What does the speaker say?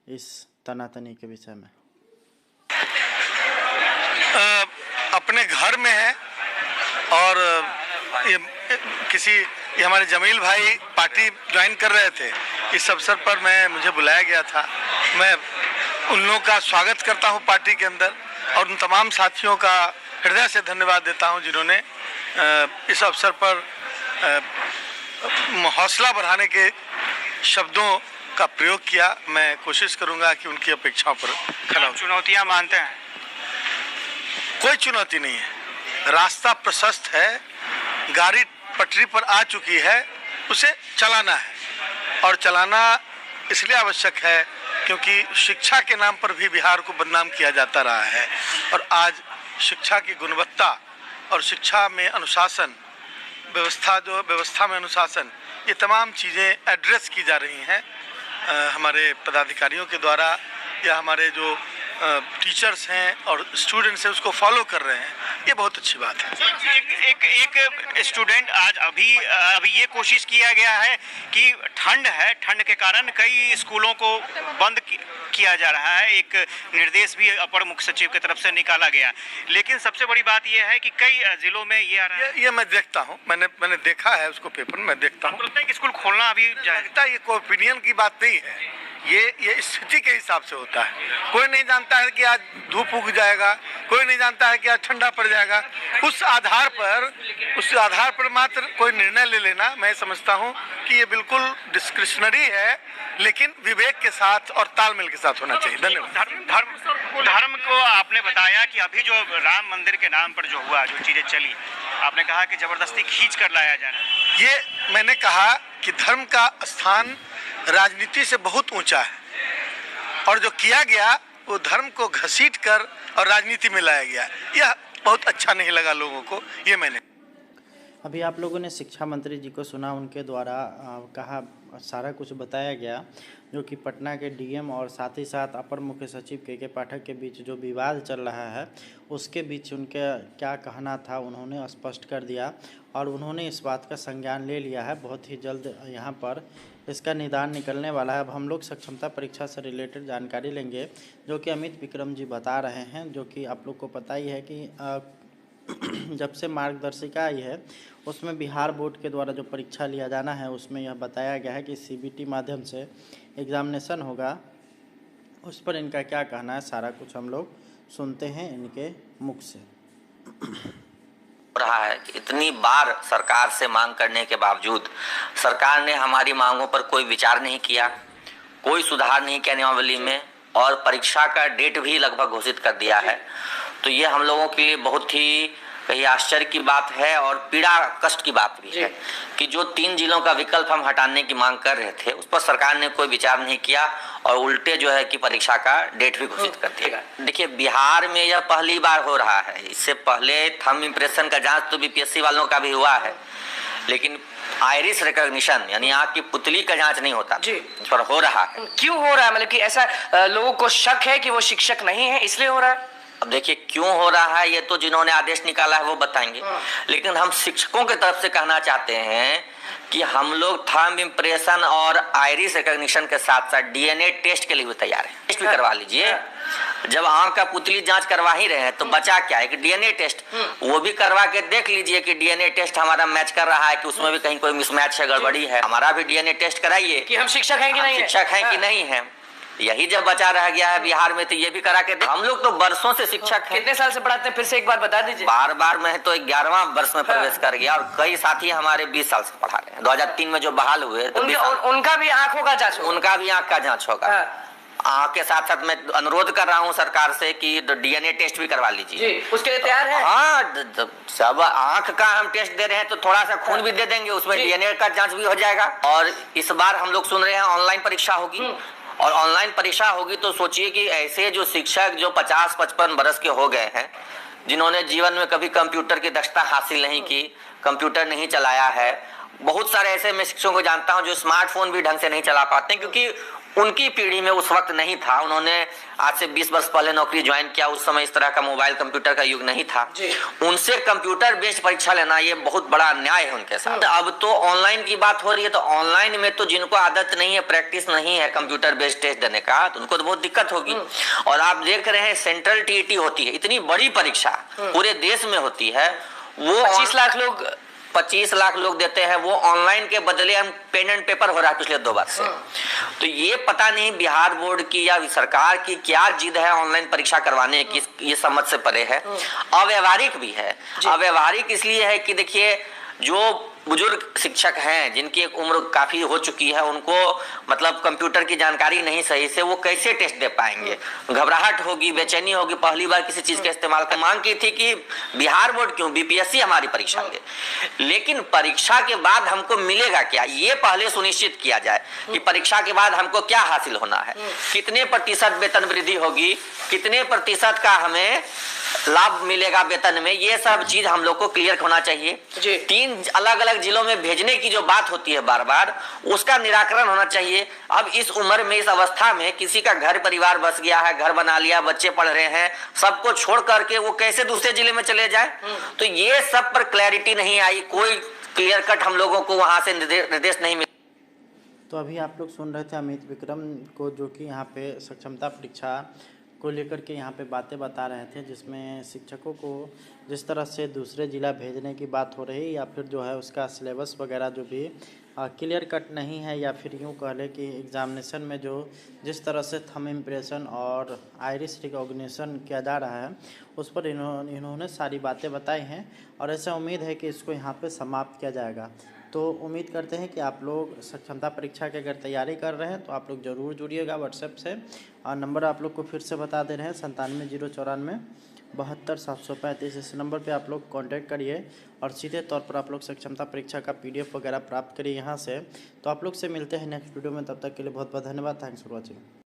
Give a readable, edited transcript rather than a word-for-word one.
इस तनातनी के विषय में? अपने घर में है और ये हमारे जमील भाई पार्टी ज्वाइन कर रहे थे। इस अवसर पर मुझे बुलाया गया था। मैं उन लोगों का स्वागत करता हूं पार्टी के अंदर और उन तमाम साथियों का हृदय से धन्यवाद देता हूं जिन्होंने इस अवसर पर हौसला बढ़ाने के शब्दों का प्रयोग किया। मैं कोशिश करूंगा कि उनकी अपेक्षाओं पर खरा उतरूं। चुनौतियां मानते हैं? कोई चुनौती नहीं है, रास्ता प्रशस्त है, गाड़ी पटरी पर आ चुकी है, उसे चलाना है और चलाना इसलिए आवश्यक है क्योंकि शिक्षा के नाम पर भी बिहार को बदनाम किया जाता रहा है और आज शिक्षा की गुणवत्ता और शिक्षा में अनुशासन व्यवस्था में अनुशासन, ये तमाम चीज़ें एड्रेस की जा रही हैं हमारे पदाधिकारियों के द्वारा या हमारे जो टीचर्स हैं और स्टूडेंट्स हैं उसको फॉलो कर रहे हैं। ये बहुत अच्छी बात है। एक स्टूडेंट आज अभी ये कोशिश किया गया है कि ठंड है, ठंड के कारण कई स्कूलों को बंद किया जा रहा है। एक निर्देश भी अपर मुख्य सचिव की तरफ से निकाला गया, लेकिन सबसे बड़ी बात यह है कि कई जिलों में ये आ रहा है। ये मैं देखता हूँ, मैंने देखा है उसको पेपर में, मैं देखता हूँ। लगता है कि स्कूल खोलना अभी लगता है ये कोई ओपिनियन की बात नहीं है, ये स्थिति के हिसाब से होता है। कोई नहीं जानता है कि आज धूप उग जाएगा, कोई नहीं जानता है कि आज ठंडा पड़ जाएगा। उस आधार पर मात्र कोई निर्णय ले लेना, मैं समझता हूँ कि ये बिल्कुल डिस्क्रिशनरी है, लेकिन विवेक के साथ और तालमेल के साथ होना चाहिए। धन्यवाद। धर्म को आपने बताया कि अभी जो राम मंदिर के नाम पर जो हुआ, जो चीजें चली, आपने कहा कि जबरदस्ती खींच कर लाया जा रहा है। ये मैंने कहा कि धर्म का स्थान राजनीति से बहुत ऊंचा है और जो किया गया वो धर्म को घसीट कर और राजनीति में लाया गया। यह बहुत अच्छा नहीं लगा लोगों को। ये मैंने अभी आप लोगों ने शिक्षा मंत्री जी को सुना, उनके द्वारा कहा सारा कुछ बताया गया, जो कि पटना के डीएम और साथ ही साथ अपर मुख्य सचिव के पाठक के बीच जो विवाद चल रहा है उसके बीच उनके क्या कहना था उन्होंने स्पष्ट कर दिया और उन्होंने इस बात का संज्ञान ले लिया है। बहुत ही जल्द यहाँ पर इसका निदान निकलने वाला है। अब हम लोग सक्षमता परीक्षा से रिलेटेड जानकारी लेंगे, जो कि अमित विक्रम जी बता रहे हैं, जो कि आप लोग को पता ही है कि जब से मार्गदर्शिका आई है उसमें बिहार बोर्ड के द्वारा जो परीक्षा लिया जाना है उसमें यह बताया गया है कि सीबीटी माध्यम से एग्जामिनेशन होगा। उस पर इनका क्या कहना है, सारा कुछ हम लोग सुनते हैं इनके मुख से। रहा है कि इतनी बार सरकार से मांग करने के बावजूद सरकार ने हमारी मांगों पर कोई विचार नहीं किया, कोई सुधार नहीं किया नियमावली में और परीक्षा का डेट भी लगभग घोषित कर दिया है। तो ये हम लोगों के लिए बहुत ही कहीं आश्चर्य की बात है और पीड़ा कष्ट की बात भी है कि जो 3 जिलों का विकल्प हम हटाने की मांग कर रहे थे उस पर सरकार ने कोई विचार नहीं किया और उल्टे जो है कि परीक्षा का डेट भी घोषित कर दिया। देखिए, बिहार में यह पहली बार हो रहा है। इससे पहले थंब इम्प्रेशन का जांच तो बीपीएससी वालों का भी हुआ है, लेकिन आइरिस रिकॉग्निशन यानी आँख की पुतली का जांच नहीं होता जी, इस पर हो रहा है। क्यों हो रहा है? मतलब कि ऐसा लोगों को शक है कि वो शिक्षक नहीं है इसलिए हो रहा है? अब देखिए, क्यों हो रहा है ये तो जिन्होंने आदेश निकाला है वो बताएंगे, लेकिन हम शिक्षकों की तरफ से कहना चाहते हैं कि हम लोग थंब इम्प्रेशन और आइरिस रिकॉग्निशन के साथ साथ डीएनए टेस्ट के लिए भी तैयार हैं। टेस्ट भी करवा लीजिए। जब आंख का पुतली जांच करवा ही रहे हैं तो बचा क्या है कि डीएनए टेस्ट वो भी करवा के देख लीजिए कि डीएनए टेस्ट हमारा मैच कर रहा है कि उसमें भी कहीं कोई मिसमैच है, गड़बड़ी है। हमारा भी डीएनए टेस्ट कराइए कि हम शिक्षक हैं कि नहीं, शिक्षक हैं कि नहीं है। यही जब बचा रह गया है बिहार में तो ये भी करा के दे। हम लोग तो बरसों से शिक्षक हैं। कितने साल से पढ़ाते हैं फिर से एक बार बता दीजिए। बार मैं तो 11वां वर्ष में प्रवेश कर गया और कई साथी हमारे 20 साल से पढ़ा रहे हैं। 2003 में जो बहाल हुए तो उनका भी आंखों का जांच, उनका भी आंख का जांच होगा। आंख के साथ साथ मैं अनुरोध कर रहा हूं सरकार से कि डीएनए टेस्ट भी करवा लीजिए। उसके लिए तैयार है? हाँ, सब आंख का हम टेस्ट दे रहे हैं तो थोड़ा सा खून भी दे देंगे, उसमें डीएनए का जांच भी हो जाएगा। और इस बार हम लोग सुन रहे हैं ऑनलाइन परीक्षा होगी और ऑनलाइन परीक्षा होगी तो सोचिए कि ऐसे जो शिक्षक जो 50-55 बरस के हो गए हैं, जिन्होंने जीवन में कभी कंप्यूटर की दक्षता हासिल नहीं की, कंप्यूटर नहीं चलाया है, बहुत सारे ऐसे मैं शिक्षकों को जानता हूं जो स्मार्टफोन भी ढंग से नहीं चला पाते क्योंकि उनकी पीढ़ी में उस वक्त नहीं था। उन्होंने आज से 20 वर्ष पहले नौकरी ज्वाइन किया, उस समय इस तरह का मोबाइल कंप्यूटर का युग नहीं था। उनसे कंप्यूटर बेस्ड परीक्षा लेना ये बहुत बड़ा अन्याय है उनके साथ। अब तो ऑनलाइन की बात हो रही है, तो ऑनलाइन में तो जिनको आदत नहीं है, प्रैक्टिस नहीं है कंप्यूटर बेस्ड टेस्ट देने का, तो उनको तो बहुत दिक्कत होगी। और आप देख रहे हैं सेंट्रल टीईटी होती है, इतनी बड़ी परीक्षा पूरे देश में होती है, वो 25 लाख लोग देते हैं, वो ऑनलाइन के बदले हम पेन एंड पेपर हो रहा है पिछले 2 वर्ष से। तो ये पता नहीं बिहार बोर्ड की या सरकार की क्या जिद है ऑनलाइन परीक्षा करवाने की, ये समझ से परे है। अव्यवहारिक भी है। अव्यवहारिक इसलिए है कि देखिए, जो बुजुर्ग शिक्षक हैं जिनकी एक उम्र काफी हो चुकी है, उनको मतलब कंप्यूटर की जानकारी नहीं सही से, वो कैसे टेस्ट दे पाएंगे? घबराहट होगी, बेचैनी होगी, पहली बार किसी चीज का इस्तेमाल कर। मांग की थी कि बिहार बोर्ड क्यों, बीपीएससी हमारी परीक्षा ले, लेकिन परीक्षा के बाद हमको मिलेगा क्या, ये पहले सुनिश्चित किया जाए कि परीक्षा के बाद हमको क्या हासिल होना है, कितने प्रतिशत वेतन वृद्धि होगी, कितने प्रतिशत का हमें लाभ मिलेगा वेतन में, ये सब चीज हम लोग को क्लियर होना चाहिए। 3 अलग अलग जिलों में भेजने की जो बात होती है बार बार, उसका निराकरण होना चाहिए। अब इस उम्र में, इस अवस्था में किसी का घर परिवार बस गया है, घर बना लिया, बच्चे पढ़ रहे हैं, सबको छोड़ करके वो कैसे दूसरे जिले में चले जाए? तो ये सब पर क्लैरिटी नहीं आई, कोई क्लियर कट हम लोगों को वहां से निर्देश नहीं मिला। तो अभी आप लोग सुन रहे थे अमित विक्रम को, जो कि यहाँ पे सक्षमता परीक्षा को लेकर के यहाँ पे बातें बता रहे थे, जिसमें शिक्षकों को जिस तरह से दूसरे ज़िला भेजने की बात हो रही, या फिर जो है उसका सिलेबस वगैरह जो भी क्लियर कट नहीं है, या फिर यूँ कह लें कि एग्ज़ामिनेशन में जो जिस तरह से थंब इम्प्रेशन और आइरिस रिकॉग्निशन किया जा रहा है, उस पर इन्होंने सारी बातें बताई हैं। और ऐसा उम्मीद है कि इसको यहाँ पे समाप्त किया जाएगा। तो उम्मीद करते हैं कि आप लोग सक्षमता परीक्षा की अगर तैयारी कर रहे हैं तो आप लोग ज़रूर जुड़िएगा व्हाट्सएप से। और नंबर आप लोग को फिर से बता दे रहे हैं, 97 094 72 735। इस नंबर पे आप लोग कांटेक्ट करिए और सीधे तौर पर आप लोग सक्षमता परीक्षा का PDF वगैरह प्राप्त करिए यहाँ से। तो आप लोग से मिलते हैं नेक्स्ट वीडियो में, तब तक के लिए बहुत बहुत धन्यवाद। Thanks for watching.